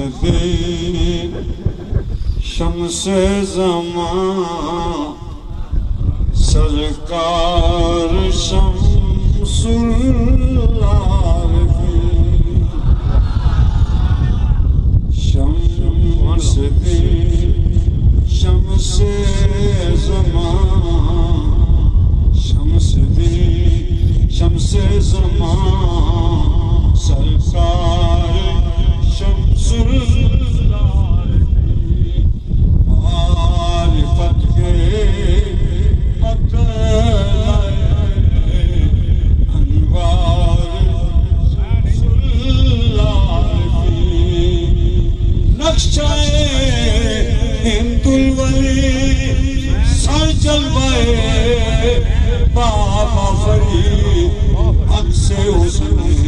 मसदी शम्से ज़मान सरकार शम्सुल आरिफ़ीन मसदी शम्से ज़मान शम्से ज़मान सरकार शम्सुल आरिफ़ीन मारिफ़त के नक्शाए हिंदुल वली सर जलवाए बाबा फरीद हक से उसने